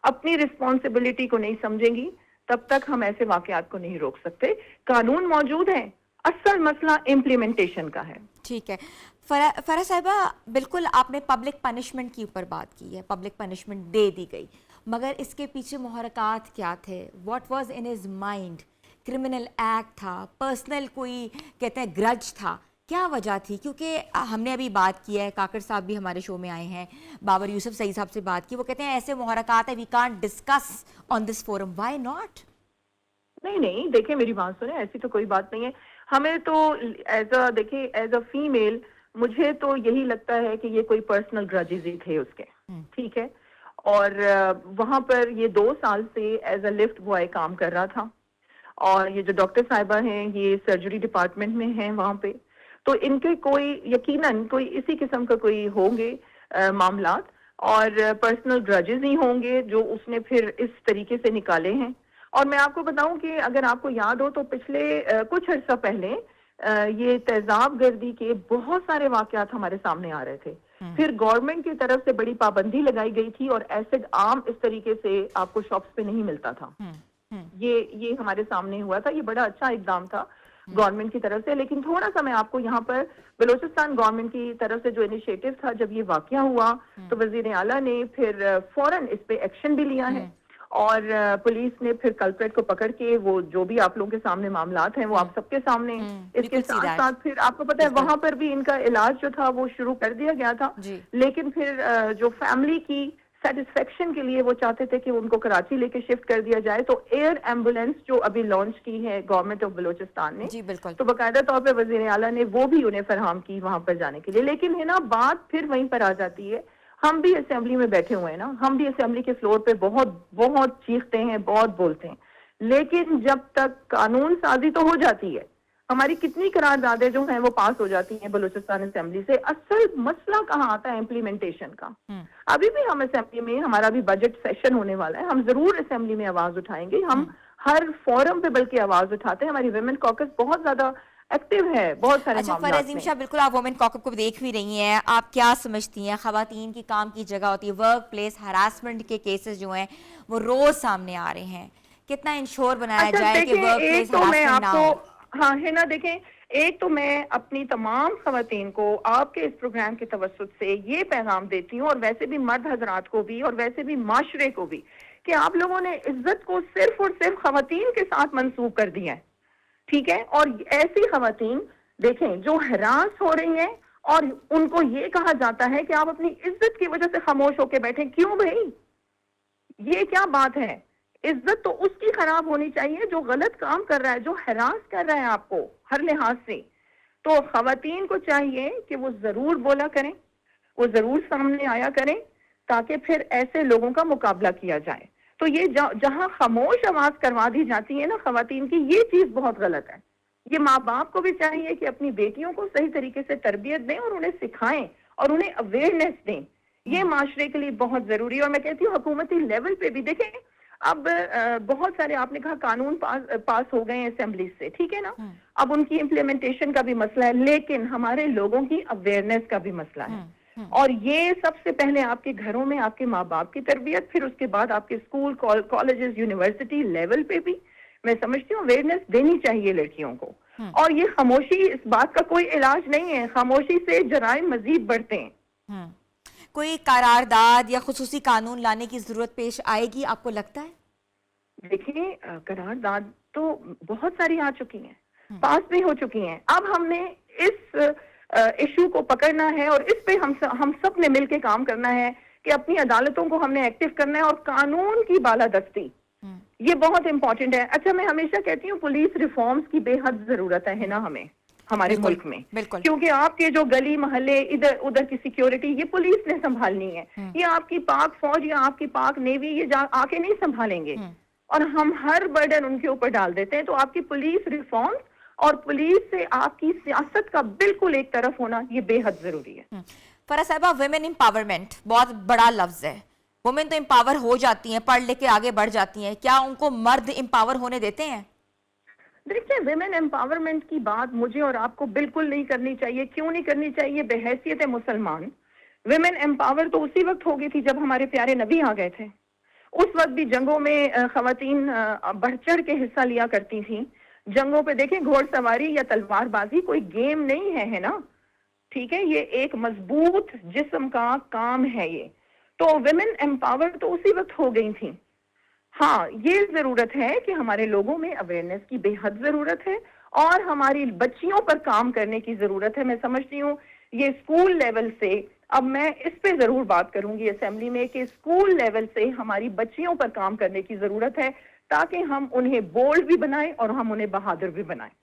اپنی رسپانسبلٹی کو نہیں سمجھیں گی, تب تک ہم ایسے واقعات کو نہیں روک سکتے. قانون موجود ہے, اصل مسئلہ امپلیمنٹیشن کا ہے. ٹھیک ہے. فرح صاحبہ, بالکل آپ نے پبلک پنشمنٹ کے اوپر بات کی ہے, پبلک پنشمنٹ دے دی گئی, مگر اس کے پیچھے محرکات کیا تھے؟ What was in his mind? Criminal act تھا, پرسنل کوئی کہتے ہیں گرج تھا, کیا وجہ تھی؟ کیونکہ ہم نے ابھی بات کی ہے, کاکڑ صاحب بھی ہمارے شو میں آئے ہیں, بابر یوسف سعید صاحب سے بات کی, وہ کہتے ہیں ایسے محرکات ہیں we can't discuss on this forum. Why not? نہیں دیکھیں میری بات سنیں, ایسی تو کوئی بات نہیں ہے. ہمیں تو ایز اے فیمیل مجھے تو یہی لگتا ہے کہ یہ کوئی پرسنل گرجز ہی تھے اس کے. ٹھیک ہے, اور وہاں پر یہ 2 سال سے ایز اے لفٹ بوائے کام کر رہا تھا, اور یہ جو ڈاکٹر صاحبہ ہیں یہ سرجری ڈپارٹمنٹ میں ہیں وہاں پہ, تو ان کے کوئی یقیناً کوئی اسی قسم کا کوئی ہوں گے معاملات, اور پرسنل گرجز ہی ہوں گے جو اس نے پھر اس طریقے سے نکالے ہیں. اور میں آپ کو بتاؤں کہ اگر آپ کو یاد ہو تو پچھلے کچھ عرصہ پہلے یہ تیزاب گردی کے بہت سارے واقعات ہمارے سامنے آ رہے تھے. پھر گورنمنٹ کی طرف سے بڑی پابندی لگائی گئی تھی, اور ایسڈ عام اس طریقے سے آپ کو شاپس پہ نہیں ملتا تھا. یہ ہمارے سامنے ہوا تھا. یہ بڑا اچھا اقدام تھا گورنمنٹ کی طرف سے. لیکن تھوڑا سا میں آپ کو یہاں پر بلوچستان گورنمنٹ کی طرف سے جو انیشیٹو تھا, جب یہ واقعہ ہوا تو وزیر اعلیٰ نے پھر فوراً اس پہ ایکشن بھی لیا ہے, اور پولیس نے پھر کلپریٹ کو پکڑ کے وہ جو بھی آپ لوگوں کے سامنے معاملات ہیں وہ آپ سب کے سامنے، اس کے ساتھ ساتھ پھر آپ کو پتا ہے وہاں پر بھی ان کا علاج جو تھا وہ شروع کر دیا گیا تھا، لیکن پھر جو فیملی کی سیٹسفیکشن کے لیے وہ چاہتے تھے کہ ان کو کراچی لے کے شفٹ کر دیا جائے، تو ایئر ایمبولینس جو ابھی لانچ کی ہے گورنمنٹ آف بلوچستان نے، تو باقاعدہ طور پہ وزیر اعلیٰ نے وہ بھی انہیں فراہم کی وہاں پر جانے کے لیے. لیکن ہے نا بات پھر وہیں پر آ جاتی ہے، ہم بھی اسمبلی میں بیٹھے ہوئے ہیں نا، ہم بھی اسمبلی کے فلور پہ بہت بہت چیختے ہیں، بہت بولتے ہیں، لیکن جب تک قانون سازی تو ہو جاتی ہے، ہماری کتنی قراردادیں جو ہیں وہ پاس ہو جاتی ہیں بلوچستان اسمبلی سے، اصل مسئلہ کہاں آتا ہے امپلیمنٹیشن کا. ابھی بھی ہم اسمبلی میں، ہمارا بھی بجٹ سیشن ہونے والا ہے، ہم ضرور اسمبلی میں آواز اٹھائیں گے، ہم ہر فورم پہ بلکہ آواز اٹھاتے ہیں، ہماری ویمن کاکس بہت زیادہ ایکٹیو ہے بہت سارے معاملات فرح عظیم شاہ، بالکل آپ وومن کاکس کو دیکھ بھی رہی ہیں، آپ کیا سمجھتی ہیں خواتین کی کام کی جگہ ہوتی ہے، ورک پلیس ہراسمنٹ کے کیسز جو ہیں وہ روز سامنے آ رہے ہیں، کتنا انشور بنایا جائے کہ ورک پلیس ہراسمنٹ نہ ہو؟ ہاں ہے نا، دیکھیں ایک تو میں اپنی تمام خواتین کو آپ کے اس پروگرام کے توسط سے یہ پیغام دیتی ہوں، اور ویسے بھی مرد حضرات کو بھی اور ویسے بھی معاشرے کو بھی، کہ آپ لوگوں نے عزت کو صرف اور صرف خواتین کے ساتھ منسوب کر دیا ہے، ٹھیک ہے؟ اور ایسی خواتین دیکھیں جو ہراس ہو رہی ہیں اور ان کو یہ کہا جاتا ہے کہ آپ اپنی عزت کی وجہ سے خاموش ہو کے بیٹھیں، کیوں بھائی؟ یہ کیا بات ہے؟ عزت تو اس کی خراب ہونی چاہیے جو غلط کام کر رہا ہے، جو ہراس کر رہا ہے آپ کو ہر لحاظ سے. تو خواتین کو چاہیے کہ وہ ضرور بولا کریں، وہ ضرور سامنے آیا کریں، تاکہ پھر ایسے لوگوں کا مقابلہ کیا جائے. تو یہ جہاں خاموش آواز کروا دی جاتی ہے نا خواتین کی، یہ چیز بہت غلط ہے. یہ ماں باپ کو بھی چاہیے کہ اپنی بیٹیوں کو صحیح طریقے سے تربیت دیں اور انہیں سکھائیں اور انہیں اویئرنیس دیں. یہ معاشرے کے لیے بہت ضروری ہے. اور میں کہتی ہوں حکومتی لیول پہ بھی دیکھیں، اب بہت سارے آپ نے کہا قانون پاس ہو گئے ہیں اسمبلی سے، ٹھیک ہے نا، اب ان کی امپلیمنٹیشن کا بھی مسئلہ ہے، لیکن ہمارے لوگوں کی اویئرنیس کا بھی مسئلہ ہے. اور یہ سب سے پہلے آپ کے گھروں میں آپ کے ماں باپ کی تربیت، پھر اس کے بعد آپ کے اسکول کالجز یونیورسٹی لیول پہ بھی میں سمجھتی ہوں اویئرنیس دینی چاہیے لڑکیوں کو. اور یہ خاموشی اس بات کا کوئی علاج نہیں ہے، خاموشی سے جرائم مزید بڑھتے ہیں. کوئی قرارداد یا خصوصی قانون لانے کی ضرورت پیش آئے گی آپ کو لگتا ہے؟ دیکھیں قرارداد تو بہت ساری آ چکی ہیں، پاس بھی ہو چکی ہیں. اب ہم نے اس ایشو کو پکڑنا ہے اور اس پہ ہم سب نے مل کے کام کرنا ہے کہ اپنی عدالتوں کو ہم نے ایکٹیو کرنا ہے اور قانون کی بالادستی یہ بہت امپورٹنٹ ہے. اچھا میں ہمیشہ کہتی ہوں پولیس ریفارمز کی بے حد ضرورت ہے نا ہمیں ہمارے ملک میں، کیونکہ آپ کے جو گلی محلے ادھر ادھر کی سیکیورٹی یہ پولیس نے سنبھالنی ہے، یہ آپ کی پاک فوج یا آپ کی پاک نیوی یہ آ کے نہیں سنبھالیں گے، اور ہم ہر برڈن ان کے اوپر ڈال دیتے ہیں. تو آپ کی پولیس ریفارمز اور پولیس سے آپ کی سیاست کا بالکل ایک طرف ہونا یہ بے حد ضروری ہے. فرح صاحبہ، ویمن امپاورمنٹ بہت بڑا لفظ ہے، وومن تو امپاور ہو جاتی ہیں، پڑھ لے کے آگے بڑھ جاتی ہیں، کیا ان کو مرد امپاور ہونے دیتے ہیں؟ دیکھیں ویمن امپاورمنٹ کی بات مجھے اور آپ کو بالکل نہیں کرنی چاہیے. کیوں نہیں کرنی چاہیے؟ بحیثیت مسلمان ویمن امپاور تو اسی وقت ہو گئی تھی جب ہمارے پیارے نبی آ گئے تھے. اس وقت بھی جنگوں میں خواتین بڑھ چڑھ کے حصہ لیا کرتی تھیں. جنگوں پہ دیکھیں گھوڑ سواری یا تلوار بازی کوئی گیم نہیں ہے نا، ٹھیک ہے، یہ ایک مضبوط جسم کا کام ہے یہ. تو ویمن امپاور تو اسی وقت ہو گئی تھیں. ہاں یہ ضرورت ہے کہ ہمارے لوگوں میں اویئرنیس کی بے حد ضرورت ہے اور ہماری بچیوں پر کام کرنے کی ضرورت ہے. میں سمجھتی ہوں یہ اسکول لیول سے، اب میں اس پہ ضرور بات کروں گی اسمبلی میں، کہ اسکول لیول سے ہماری بچیوں پر کام کرنے کی ضرورت ہے تاکہ ہم انہیں بولڈ بھی بنائیں اور ہم انہیں بہادر بھی بنائیں.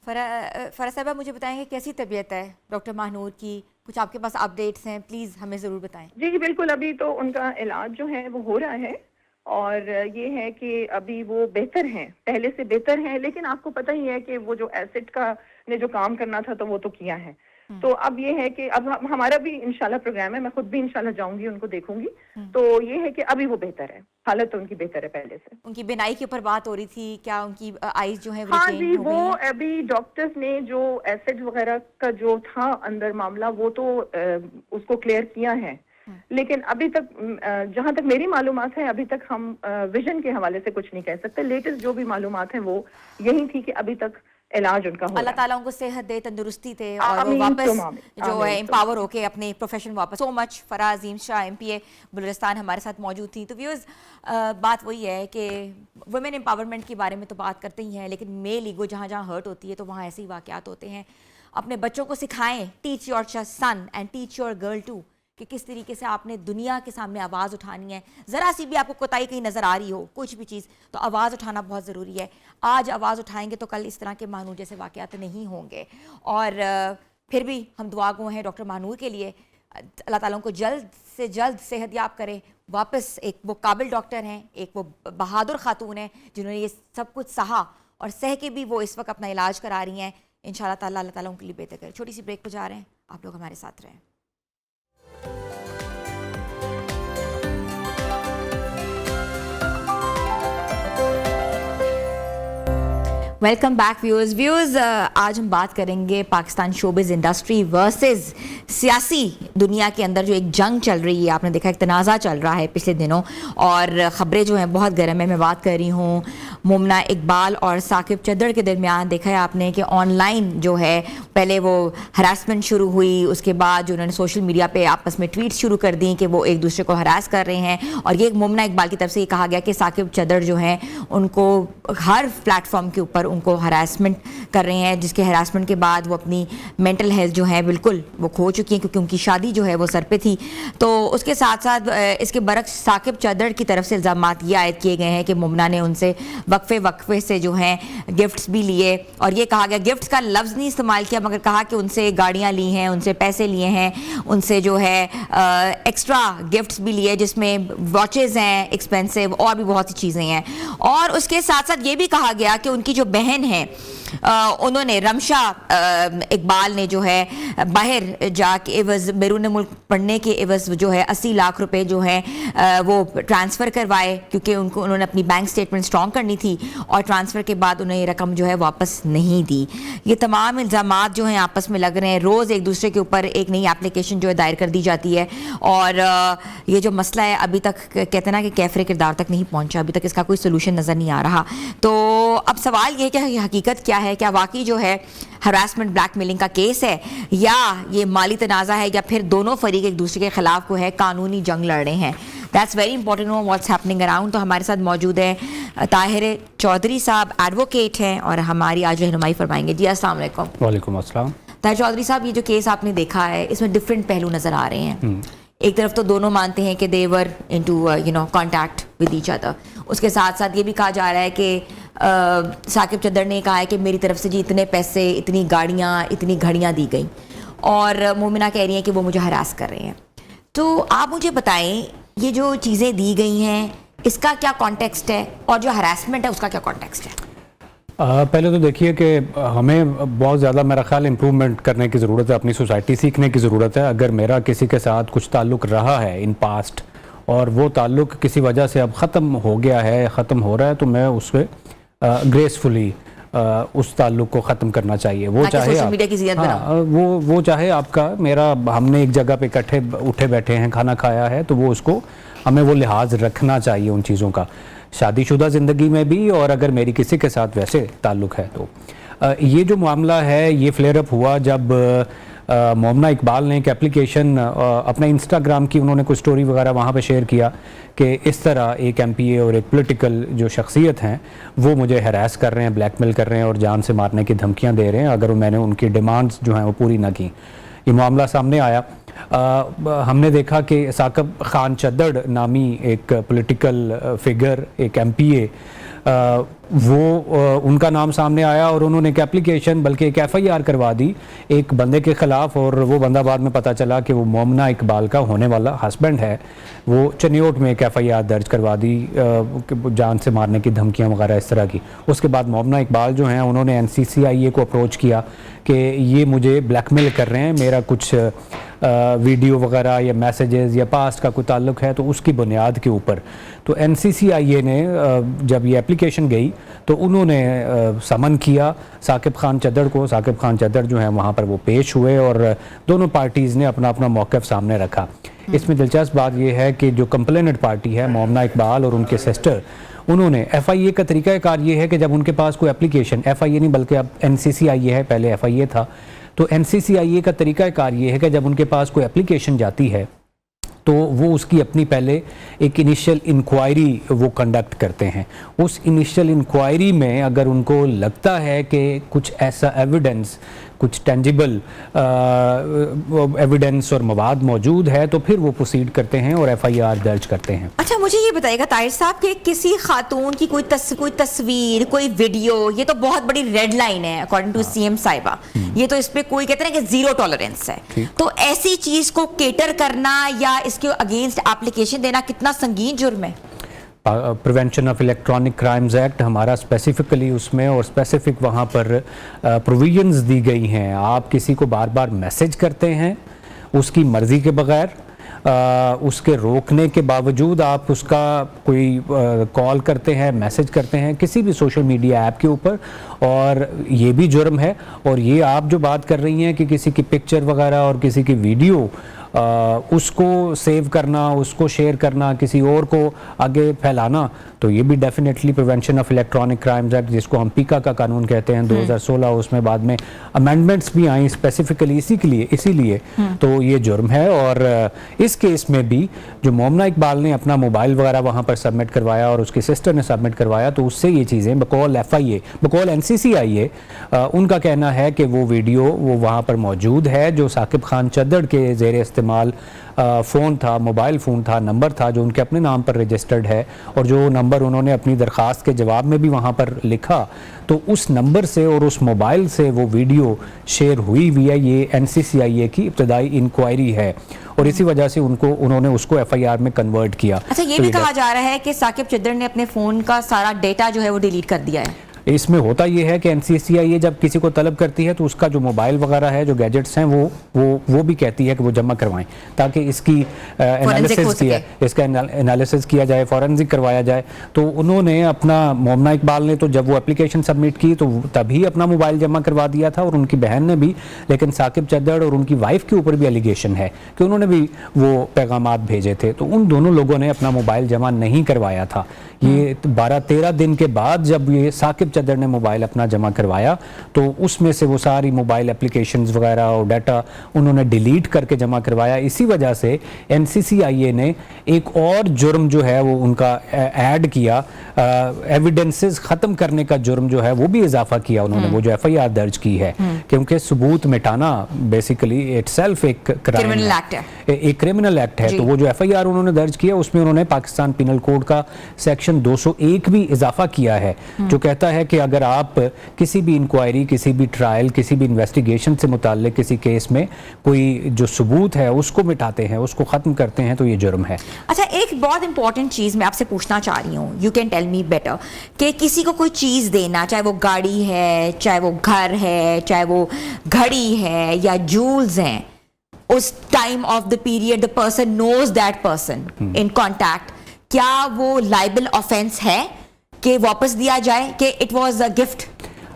فرح صاحبہ مجھے بتائیں کہ کیسی طبیعت ہے ڈاکٹر ماہنور کی؟ کچھ آپ کے پاس اپڈیٹس ہیں، پلیز ہمیں ضرور بتائیں. جی بالکل، ابھی تو ان کا علاج جو ہے وہ ہو رہا ہے اور یہ ہے کہ ابھی وہ بہتر ہیں، پہلے سے بہتر ہیں، لیکن آپ کو پتہ ہی ہے کہ وہ جو ایسڈ کا نے جو کام کرنا تھا تو وہ تو کیا ہے. تو اب یہ ہے کہ اب ہمارا بھی انشاءاللہ پروگرام ہے، میں خود بھی انشاءاللہ جاؤں گی ان کو دیکھوں گی. تو یہ ہے کہ ابھی وہ بہتر ہے، حالت تو ان کی بہتر ہے پہلے سے. ان کی بینائی کے اوپر بات ہو رہی تھی، کیا ان کی آئیز جو ہیں ہاں جی، وہ ابھی ڈاکٹرز نے جو ایسڈ وغیرہ کا جو تھا اندر معاملہ وہ تو اس کو کلیئر کیا ہے، لیکن ابھی تک جہاں تک میری معلومات ہیں ابھی تک ہم ویژن کے حوالے سے کچھ نہیں کہہ سکتے. لیٹسٹ جو بھی معلومات ہیں وہ یہی تھی کہ ابھی تک علاج ان کا ہو اللہ رہا ہے. تعالیٰ ان کو صحت دے, تندرستی دے, اور وہ آمین واپس ثم آمین. جو ہے آمین امپاور ہو کے اپنے پروفیشن واپس. سو مچ فرح عظیم شاہ MPA بلورستان ہمارے ساتھ موجود تھیں. تو ویورز بات وہی ہے کہ ویمن امپاورمنٹ کے بارے میں تو بات کرتے ہی ہیں, لیکن میل ایگو جہاں جہاں ہرٹ ہوتی ہے تو وہاں ایسے ہی واقعات ہوتے ہیں. اپنے بچوں کو سکھائیں, teach your son and teach your girl too, کہ کس طریقے سے آپ نے دنیا کے سامنے آواز اٹھانی ہے. ذرا سی بھی آپ کو کوتاہی کہیں نظر آ رہی ہو, کچھ بھی چیز, تو آواز اٹھانا بہت ضروری ہے. آج آواز اٹھائیں گے تو کل اس طرح کے مہنور جیسے واقعات نہیں ہوں گے. اور پھر بھی ہم دعا گو ہیں ڈاکٹر مہنور کے لیے, اللہ تعالیٰ کو جلد سے جلد صحت یاب کرے واپس. ایک وہ قابل ڈاکٹر ہیں, ایک وہ بہادر خاتون ہیں جنہوں نے یہ سب کچھ سہا اور سہ کے بھی وہ اس وقت اپنا علاج کرا رہی ہیں. انشاءاللہ تعالیٰ اللہ تعالیٰ ان کے لیے بہتر کرے. چھوٹی سی بریک پہ جا رہے ہیں, آپ لوگ ہمارے ساتھ رہیں. Welcome back viewers. آج ہم بات کریں گے پاکستان شوبز انڈسٹری ورسز سیاسی دنیا کے اندر جو ایک جنگ چل رہی ہے. آپ نے دیکھا ایک تنازع چل رہا ہے پچھلے دنوں, اور خبریں جو ہیں بہت گرم ہے. میں بات کر رہی ہوں مومنہ اقبال اور ثاقب چدر کے درمیان. دیکھا ہے آپ نے کہ آن لائن جو ہے پہلے وہ ہراسمنٹ شروع ہوئی, اس کے بعد جو انہوں نے سوشل میڈیا پہ آپس میں ٹویٹس شروع کر دیں کہ وہ ایک دوسرے کو ہراس کر رہے ہیں. اور یہ مومنہ اقبال کی طرف سے یہ کہا گیا کہ ثاقب چدر جو ہیں ان کو ہر پلیٹ فارم کے اوپر ان کو ہراسمنٹ کر رہے ہیں, جس کے ہراسمنٹ کے بعد وہ اپنی مینٹل ہیلتھ جو ہے بالکل وہ کھو چکی ہیں, کیونکہ ان کی شادی جو ہے وہ سر پہ تھی. تو اس کے ساتھ ساتھ اس کے برعکس ثاقب چدر کی طرف سے الزامات یہ عائد کیے گئے ہیں کہ مومنہ نے ان سے وقفے سے جو ہیں گفٹس بھی لیے. اور یہ کہا گیا, گفٹس کا لفظ نہیں استعمال کیا, مگر کہا کہ ان سے گاڑیاں لی ہیں, ان سے پیسے لیے ہیں, ان سے جو ہے ایکسٹرا گفٹس بھی لیے, جس میں واچز ہیں ایکسپینسو, اور بھی بہت سی چیزیں ہیں. اور اس کے ساتھ ساتھ یہ بھی کہا گیا کہ ان کی جو بہن ہے انہوں نے رمشا اقبال نے جو ہے باہر جا کے عوض بیرون ملک پڑھنے کے عوض جو ہے 80 لاکھ روپے جو ہے وہ ٹرانسفر کروائے, کیونکہ انہوں نے اپنی بینک سٹیٹمنٹ اسٹرانگ کرنی تھی, اور ٹرانسفر کے بعد انہیں یہ رقم جو ہے واپس نہیں دی. یہ تمام الزامات جو ہیں آپس میں لگ رہے ہیں. روز ایک دوسرے کے اوپر ایک نئی اپلیکیشن جو ہے دائر کر دی جاتی ہے, اور یہ جو مسئلہ ہے ابھی تک کہتے ہیں نا کہ کیفر کردار تک نہیں پہنچا, ابھی تک اس کا کوئی سولوشن نظر نہیں آ رہا. تو اب سوال یہ کہ حقیقت کیا ہے, کیا واقعی جو ہے ہراسمنٹ بلیک میلنگ کا کیس ہے, یا یہ مالی تنازع ہے, یا پھر دونوں فریق ایک دوسرے کے خلاف کو ہے قانونی جنگ لڑ رہے ہیں. That's very important know what's happening around. تو ہمارے ساتھ موجود ہے طاہر چودھری صاحب, ایڈوکیٹ ہیں, اور ہماری آج رہنمائی فرمائیں گے. جی السلام علیکم. وعلیکم السلام. طاہر چودھری صاحب, یہ جو کیس آپ نے دیکھا ہے اس میں ڈفرینٹ پہلو نظر آ رہے ہیں. ایک طرف تو دونوں مانتے ہیں کہ they were into contact with each other. اس کے ساتھ ساتھ یہ بھی کہا جا رہا ہے کہ ثاقب چدر نے کہا ہے کہ میری طرف سے جی اتنے پیسے, اتنی گاڑیاں, اتنی گھڑیاں دی گئیں, اور مومنہ کہہ رہی ہیں کہ وہ مجھے ہراس کر رہے ہیں. تو آپ مجھے بتائیں یہ جو چیزیں دی گئی ہیں اس کا کیا کانٹیکسٹ ہے, اور جو ہراسمنٹ ہے اس کا کیا کانٹیکسٹ ہے؟ پہلے تو دیکھیے کہ ہمیں بہت زیادہ میرا خیال امپرومنٹ کرنے کی ضرورت ہے, اپنی سوسائٹی سیکھنے کی ضرورت ہے. اگر میرا کسی کے ساتھ کچھ تعلق رہا ہے ان پاسٹ, اور وہ تعلق کسی وجہ سے اب ختم ہو گیا ہے, ختم ہو رہا ہے, تو میں اس پہ گریسفلی اس تعلق کو ختم کرنا چاہیے. وہ چاہے وہ چاہے آپ کا میرا, ہم نے ایک جگہ پہ اکٹھے اٹھے بیٹھے ہیں, کھانا کھایا ہے, تو وہ اس کو ہمیں وہ لحاظ رکھنا چاہیے ان چیزوں کا, شادی شدہ زندگی میں بھی, اور اگر میری کسی کے ساتھ ویسے تعلق ہے. تو یہ جو معاملہ ہے یہ فلیئر اپ ہوا جب مومنہ اقبال نے ایک اپلیکیشن اپنا انسٹاگرام کی, انہوں نے کوئی سٹوری وغیرہ وہاں پہ شیئر کیا کہ اس طرح ایک MPA اور ایک پولیٹیکل جو شخصیت ہیں وہ مجھے ہراس کر رہے ہیں, بلیک میل کر رہے ہیں, اور جان سے مارنے کی دھمکیاں دے رہے ہیں اگر میں نے ان کی ڈیمانڈز جو ہیں وہ پوری نہ کی. یہ معاملہ سامنے آیا. ہم نے دیکھا کہ ثاقب خان چدر نامی ایک پولیٹیکل فگر, ایک MPA, وہ ان کا نام سامنے آیا, اور انہوں نے ایک اپلیکیشن بلکہ ایک FIR کروا دی ایک بندے کے خلاف, اور وہ بندہ بعد میں پتہ چلا کہ وہ مومنہ اقبال کا ہونے والا ہسبینڈ ہے. وہ چنیوٹ میں ایک FIR درج کروا دی, جان سے مارنے کی دھمکیاں وغیرہ اس طرح کی. اس کے بعد مومنہ اقبال جو ہیں انہوں نے NCCIA کو اپروچ کیا کہ یہ مجھے بلیک میل کر رہے ہیں, میرا کچھ ویڈیو وغیرہ یا میسیجز یا پاسٹ کا کوئی تعلق ہے, تو اس کی بنیاد کے اوپر. تو NCCIA نے جب یہ اپلیکیشن گئی تو انہوں نے سمن کیا ثاقب خان چدر کو. ثاقب خان چدر جو ہیں وہاں پر وہ پیش ہوئے, اور دونوں پارٹیز نے اپنا اپنا موقف سامنے رکھا. اس میں دلچسپ بات یہ ہے کہ جو کمپلیننٹ پارٹی ہے مومنہ اقبال اور ان کے سسٹر, انہوں نے FIA کا طریقہ کار یہ ہے کہ جب ان کے پاس کوئی اپلیکیشن، FIA نہیں بلکہ اب NCCIA ہے، پہلے FIA تھا، تو NCCIA کا طریقہ کار یہ ہے کہ جب ان کے پاس کوئی اپلیکیشن جاتی ہے تو وہ اس کی اپنی پہلے ایک انیشیل انکوائری وہ کنڈکٹ کرتے ہیں. اس انیشیل انکوائری میں اگر ان کو لگتا ہے کہ کچھ ایسا ایویڈنس، کچھ ٹینجیبل ایویڈنس اور مواد موجود ہے تو پھر وہ پروسیڈ کرتے ہیں اور FIR درج کرتے ہیں. اچھا مجھے یہ بتائیے گا طاہر صاحب کہ کسی خاتون کی کوئی تصویر، کوئی ویڈیو، یہ تو بہت بڑی ریڈ لائن ہے اکارڈنگ ٹو CM صاحبہ، یہ تو اس پہ کوئی کہتے ہیں کہ زیرو ٹالرنس ہے. تو ایسی چیز کو کیٹر کرنا یا اس کے اگینسٹ اپلیکیشن دینا کتنا سنگین جرم ہے؟ Prevention of electronic crimes act ہمارا اسپیسیفکلی اس میں اور اسپیسیفک وہاں پر پروویژنز دی گئی ہیں. آپ کسی کو بار بار میسج کرتے ہیں اس کی مرضی کے بغیر، اس کے روکنے کے باوجود آپ اس کا کوئی کال کرتے ہیں، میسج کرتے ہیں کسی بھی سوشل میڈیا ایپ کے اوپر، اور یہ بھی جرم ہے. اور یہ آپ جو بات کر رہی ہیں کہ کسی کی پکچر وغیرہ اور کسی کی ویڈیو اس کو سیو کرنا، اس کو شیئر کرنا، کسی اور کو آگے پھیلانا، تو یہ بھی definitely prevention of electronic crimes act جس کو ہم پیکا کا قانون کہتے ہیں 2016، اس میں بعد میں امینڈمنٹس بھی آئیں اسپیسیفکلی اسی لیے تو یہ جرم ہے. اور اس کیس میں بھی جو مومنہ اقبال نے اپنا موبائل وغیرہ وہاں پر سبمٹ کروایا اور اس کی سسٹر نے سبمٹ کروایا، تو اس سے یہ چیزیں بقول FIA، بقول NCCIA ان کا کہنا ہے کہ وہ ویڈیو وہ وہاں پر موجود ہے جو ثاقب خان چدڑ کے زیر استعمال فون تھا، موبائل فون تھا، نمبر تھا جو ان کے اپنے نام پر رجسٹرڈ ہے، اور جو نمبر انہوں نے اپنی درخواست کے جواب میں بھی وہاں پر لکھا، تو اس نمبر سے اور اس موبائل سے وہ ویڈیو شیئر ہوئی ہے. یہ NCCIA کی ابتدائی انکوائری ہے اور اسی وجہ سے انہوں نے اس کو FIR میں کنورٹ کیا. اچھا یہ بھی کہا جا رہا ہے کہ ثاقب چدڑ نے اپنے فون کا سارا ڈیٹا جو ہے وہ ڈیلیٹ کر دیا ہے. اس میں ہوتا یہ ہے کہ NCCIA جب کسی کو طلب کرتی ہے تو اس کا جو موبائل وغیرہ ہے، جو گیجٹس ہیں، وہ بھی کہتی ہے کہ وہ جمع کروائیں تاکہ اس کی انالیسس کیا جائے، فورنزک کروایا جائے. تو انہوں نے اپنا، مومنہ اقبال نے تو جب وہ اپلیکیشن سبمٹ کی تو تبھی اپنا موبائل جمع کروا دیا تھا، اور ان کی بہن نے بھی، لیکن ثاقب چدڑ اور ان کی وائف کے اوپر بھی الیگیشن ہے کہ انہوں نے بھی وہ پیغامات بھیجے تھے. تو ان دونوں لوگوں نے اپنا موبائل جمع نہیں کروایا تھا. یہ 12-13 دن کے بعد جب یہ ثاقب چدڑ نے موبائل اپنا جمع کروایا تو اس میں سے وہ ساری موبائل اپلیکیشنز وغیرہ اور ڈیٹا انہوں نے ڈیلیٹ کر کے جمع کروایا. اسی وجہ سے NCCIA نے ایک اور جرم جو ہے وہ ان کا ایڈ کیا، ایویڈنسز ختم کرنے کا جرم جو ہے وہ بھی اضافہ کیا انہوں نے، وہ جو FIR درج کی ہے، کیونکہ ثبوت مٹانا بیسیکلی اٹ سیلف ایک کرائم ہے، ایک کرمنل ایکٹ ہے. تو وہ جو FIR انہوں نے درج کیا اس میں انہوں نے پاکستان پینل کوڈ کا سیکشن 201 بھی اضافہ کیا ہے جو کہتا ہے کہ اگر آپ کسی بھی انکوائری، کسی بھی ٹرائل، کسی بھی انویسٹیگیشن سے متعلق کسی کیس میں کوئی جو ثبوت ہے اس کو مٹاتے ہیں، اس کو ختم کرتے ہیں، تو یہ جرم ہے. اچھا ایک بہت امپورٹنٹ چیز میں آپ سے پوچھنا چاہ رہی ہوں، you can tell me better, کہ کسی کو کوئی چیز دینا، چاہے وہ گاڑی ہے، چاہے وہ گھر ہے، چاہے وہ گھڑی ہے یا جولز ہیں، اس time of the period the person knows that person in contact, کیا وہ لائبل آفینس ہے کہ واپس دیا جائے کہ اٹ واز اے گفٹ؟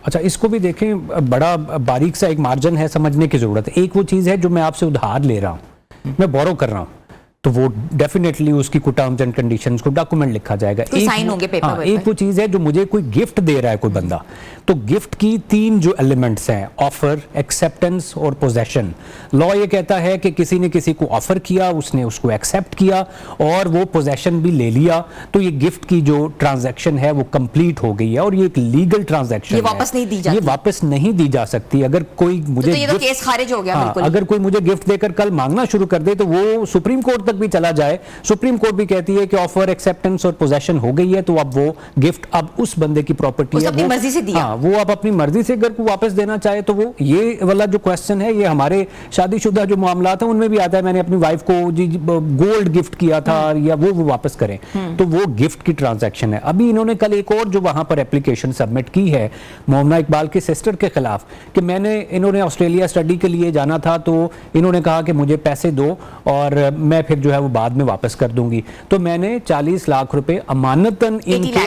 اچھا اس کو بھی دیکھیں، بڑا باریک سا ایک مارجن ہے، سمجھنے کی ضرورت ہے. ایک وہ چیز ہے جو میں آپ سے ادھار لے رہا ہوں، میں بورو کر رہا ہوں، تو وہ ڈیفینیٹلی اس کی کوئی ٹرمز اینڈ کنڈیشنز کو ڈاکومنٹ لکھا جائے گا. ایک وہ چیز ہے جو مجھے کوئی گفٹ دے رہا ہے کوئی بندہ، تو گفٹ کی 3 جو ایلیمنٹس ہیں، آفر، ایکسیپٹنس اور پوزیشن. لا یہ کہتا ہے کہ کسی نے کسی کو آفر کیا، اس نے اس کو ایکسیپٹ کیا اور وہ پوزیشن بھی لے لیا، تو یہ گفٹ کی جو ٹرانزیکشن ہے وہ کمپلیٹ ہو گئی ہے اور یہ ایک لیگل ٹرانزیکشن ہے، یہ واپس نہیں دی جا سکتی. اگر کوئی مجھے کیس خارج ہو گیا، اگر کوئی مجھے گفٹ دے کر کل مانگنا شروع کر دے تو وہ سپریم کورٹ بھی چلا جائے، سپریم کورٹ بھی کہتی ہے کہ آفر، ایکسیپٹنس اور پوزیشن ہو گئی ہے، تو اب وہ گفٹ اب اس بندے کی پراپرٹی ہے، اپنی مرضی سے دیا. وہ اب اپنی مرضی سے اگر کو واپس دینا چاہے تو وہ، یہ والا جو کوسچن ہے یہ ہمارے شادی شدہ جو معاملات ہیں ان میں بھی آتا ہے. میں نے اپنی وائف کو گولڈ گفٹ کیا تھا یا وہ واپس کریں، تو وہ گفٹ کی ٹرانزیکشن ہے. ابھی انہوں نے کل ایک اور جو وہاں پر اپلیکیشن سبمٹ کی ہے مومنہ اقبال کی سسٹر کے خلاف کہ انہوں نے آسٹریلیا اسٹڈی کے لیے جانا تھا، تو انہوں نے کہا کہ مجھے پیسے دو اور میں پھر جو ہے وہ بعد میں واپس کر دوں گی. تو میں نے 40 لاکھ روپے امانتاً ان کے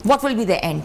What will be the end?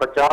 50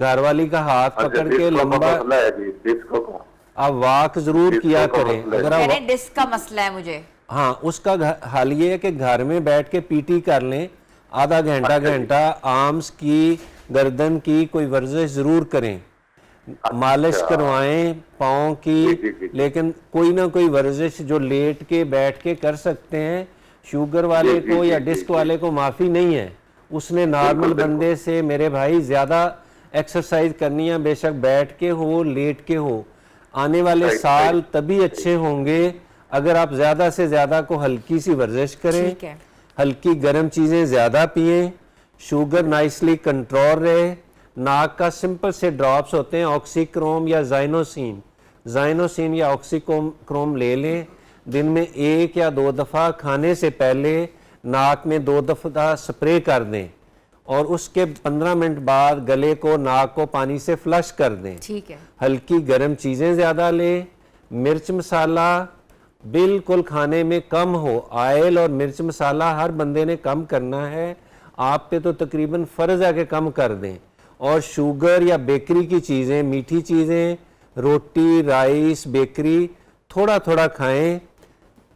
گھر والی کا ہاتھ اچھا، پکڑ کے ڈسکو کا لمبا مسئلہ ہے جی، ڈسکو کا آپ واک ضرور ڈسکو کیا کا کریں. مسئلہ ہے. اگر کہہ آپ رہے ہیں ڈسک کا مسئلہ ہے مجھے. ہاں اس کا حل یہ ہے کہ گھر میں بیٹھ کے پی ٹی کر لیں, آدھا گھنٹہ آرمز کی, گردن کی کوئی ورزش ضرور کریں, مالش کروائیں پاؤں کی, لیکن کوئی نہ کوئی ورزش جو لیٹ کے بیٹھ کے کر سکتے ہیں. شوگر والے کو یا ڈسک والے کو معافی نہیں ہے, اس نے نارمل بندے سے میرے بھائی زیادہ ایکسرسائز کرنی ہے, بے شک بیٹھ کے ہو لیٹ کے ہو. آنے والے سال تبھی اچھے ہوں گے اگر آپ زیادہ سے زیادہ کو ہلکی سی ورزش کریں, ٹھیک ہے, ہلکی گرم چیزیں زیادہ پئیں, شوگر نائسلی کنٹرول رہے. ناک کا سمپل سے ڈراپس ہوتے ہیں آکسی کروم یا زائنوسین یا آکسی کروم لے لیں, دن میں 1 یا 2 دفعہ کھانے سے پہلے ناک میں 2 دفعہ سپرے کر دیں, اور اس کے 15 منٹ بعد گلے کو ناک کو پانی سے فلش کر دیں. ٹھیک ہے, ہلکی گرم چیزیں زیادہ لیں, مرچ مسالہ بالکل کھانے میں کم ہو. آئل اور مرچ مسالہ ہر بندے نے کم کرنا ہے, آپ پہ تو تقریباً فرض ہے کہ کم کر دیں. اور شوگر یا بیکری کی چیزیں, میٹھی چیزیں, روٹی, رائس, بیکری تھوڑا تھوڑا کھائیں.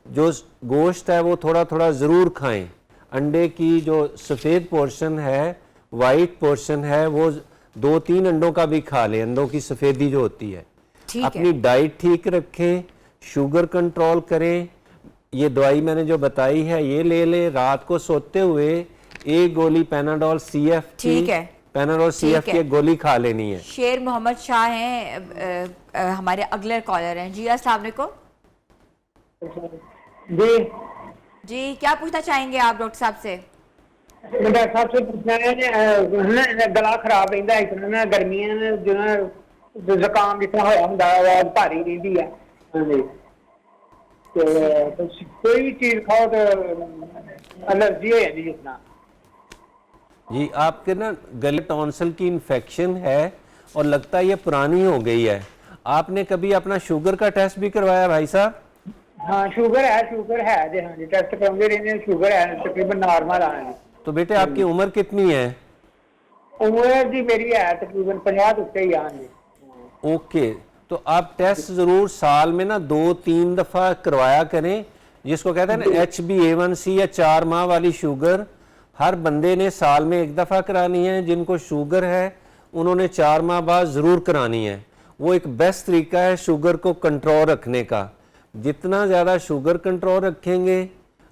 جو گوشت ہے وہ تھوڑا تھوڑا ضرور کھائیں. انڈے کی جو سفید پورشن ہے, وائٹ پورشن ہے, وہ 2-3 انڈوں کا بھی کھا لیں, انڈوں کی سفیدی جو ہوتی ہے. اپنی ڈائٹ ٹھیک رکھیں, شوگر کنٹرول کریں. یہ دوائی میں نے جو بتائی ہے یہ لے لیں. رات کو سوتے ہوئے 1 گولی پیناڈول سی ایف کی, پیناڈول سی ایف کی 1 گولی کھا لینی ہے. شیر محمد شاہ ہیں ہمارے اگلے کالر ہیں. جی السلام علیکم. جی کیا پوچھنا چاہیں گے آپ ڈاکٹر صاحب سے؟ ڈاکٹر صاحب سے پوچھنا ہے گلا خراب رہتا ہے اتنا گرمیاں جو زکام جس طرح ہوا ہوں آواز بھاری رہتی ہے, کوئی بھی چیز کھاؤ تو الرجی ہو جاتی ہے اتنا. جی آپ کے نا گلے ٹونسل کی انفیکشن ہے اور لگتا ہے یہ پرانی ہو گئی ہے. آپ نے کبھی اپنا شوگر کا ٹیسٹ بھی کروایا بھائی صاحب؟ ہاں شوگر ہے جی, ہاں جی ٹیسٹ کراؤں رہتے ہیں, شوگر ہے تقریباً نارمل آ. تو بیٹے آپ کی عمر کتنی ہے؟ عمر جی میری ہے تقریباً 50 تک ہی. ہاں جی. اوکے, تو آپ ٹیسٹ ضرور سال میں نا 2-3 دفعہ کروایا کریں, جس کو کہتے ہیں نا HbA1c یا 4 ماہ والی شوگر. ہر بندے نے سال میں 1 دفعہ کرانی ہے. جن کو شوگر ہے انہوں نے 4 ماہ بعد ضرور کرانی ہے. وہ ایک بیسٹ طریقہ ہے شوگر کو کنٹرول رکھنے کا. جتنا زیادہ شوگر کنٹرول رکھیں گے,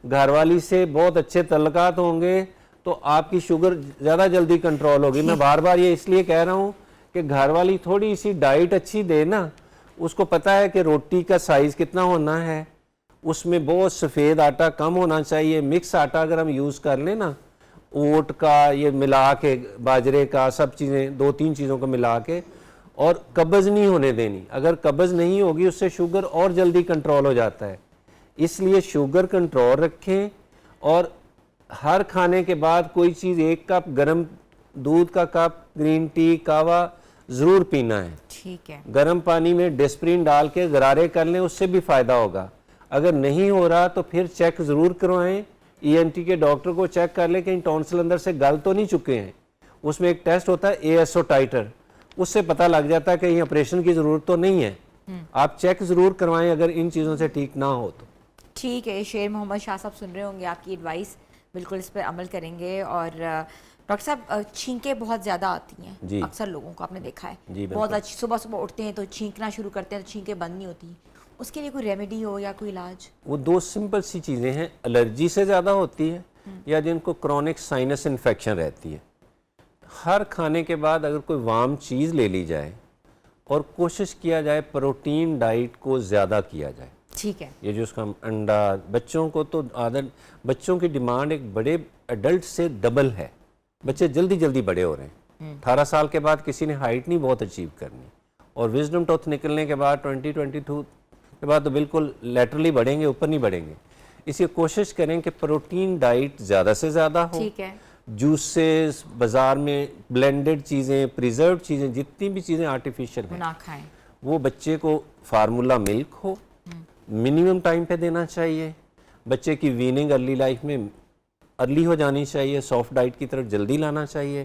گھر والی سے بہت اچھے تعلقات ہوں گے, تو آپ کی شوگر زیادہ جلدی کنٹرول ہوگی. میں بار بار یہ اس لیے کہہ رہا ہوں کہ گھر والی تھوڑی سی ڈائٹ اچھی دے نا, اس کو پتہ ہے کہ روٹی کا سائز کتنا ہونا ہے, اس میں بہت سفید آٹا کم ہونا چاہیے. مکس آٹا اگر ہم یوز کر لیں نا, اوٹ کا یہ ملا کے, باجرے کا, سب چیزیں 2-3 چیزوں کو ملا کے, اور قبض نہیں ہونے دینی. اگر قبض نہیں ہوگی اس سے شوگر اور جلدی کنٹرول ہو جاتا ہے. اس لیے شوگر کنٹرول رکھیں, اور ہر کھانے کے بعد کوئی چیز 1 کپ گرم دودھ کا کپ, گرین ٹی, کہوہ ضرور پینا ہے. ٹھیک ہے, گرم پانی میں ڈسپرین ڈال کے غرارے کر لیں, اس سے بھی فائدہ ہوگا. اگر نہیں ہو رہا تو پھر چیک ضرور کروائیں, ENT کے ڈاکٹر کو چیک کر لیں کہیں ٹونسل اندر سے گل تو نہیں چکے ہیں. اس میں ایک ٹیسٹ ہوتا ہے ASO ٹائٹر, اس سے پتہ لگ جاتا ہے کہ کہیں آپریشن کی ضرورت تو نہیں ہے. آپ چیک ضرور کروائیں اگر ان چیزوں سے ٹھیک نہ ہو تو. ٹھیک ہے. شیر محمد شاہ صاحب سن رہے ہوں گے آپ کی ایڈوائس, بالکل اس پہ عمل کریں گے. اور ڈاکٹر صاحب چھینکیں بہت زیادہ آتی ہیں جی, اکثر لوگوں کو آپ نے دیکھا ہے, جی بہت اچھی صبح اٹھتے ہیں تو چھینکنا شروع کرتے ہیں تو چھینکیں بند نہیں ہوتی. اس کے لیے کوئی ریمیڈی ہو یا کوئی علاج؟ وہ 2 سمپل سی چیزیں ہیں, الرجی سے زیادہ ہوتی ہے یا جن کو کرونک سائنس انفیکشن رہتی ہے. ہر کھانے کے بعد اگر کوئی وارم چیز لے لی جائے اور کوشش کیا جائے پروٹین ڈائٹ کو زیادہ کیا جائے. ٹھیک ہے, یہ جو اس کا انڈا, بچوں کو تو عادت, بچوں کی ڈیمانڈ ایک بڑے ایڈلٹ سے ڈبل ہے. بچے جلدی بڑے ہو رہے ہیں. 18 سال کے بعد کسی نے ہائٹ نہیں بہت اچیو کرنی, اور وزڈم ٹوتھ نکلنے کے بعد 20-22 کے بعد تو بالکل لیٹرلی بڑھیں گے, اوپر نہیں بڑھیں گے. اس لیے کوشش کریں کہ پروٹین ڈائٹ زیادہ سے زیادہ ہو. ٹھیک ہے, جوسز, بازار میں بلینڈڈ چیزیں, پریزروڈ چیزیں, جتنی بھی چیزیں آرٹیفیشل ہیں نہ کھائیں. وہ بچے کو فارمولا ملک ہو, منیمم ٹائم پہ دینا چاہیے. بچے کی ویننگ ارلی لائف میں ارلی ہو جانی چاہیے, سافٹ ڈائٹ کی طرف جلدی لانا چاہیے.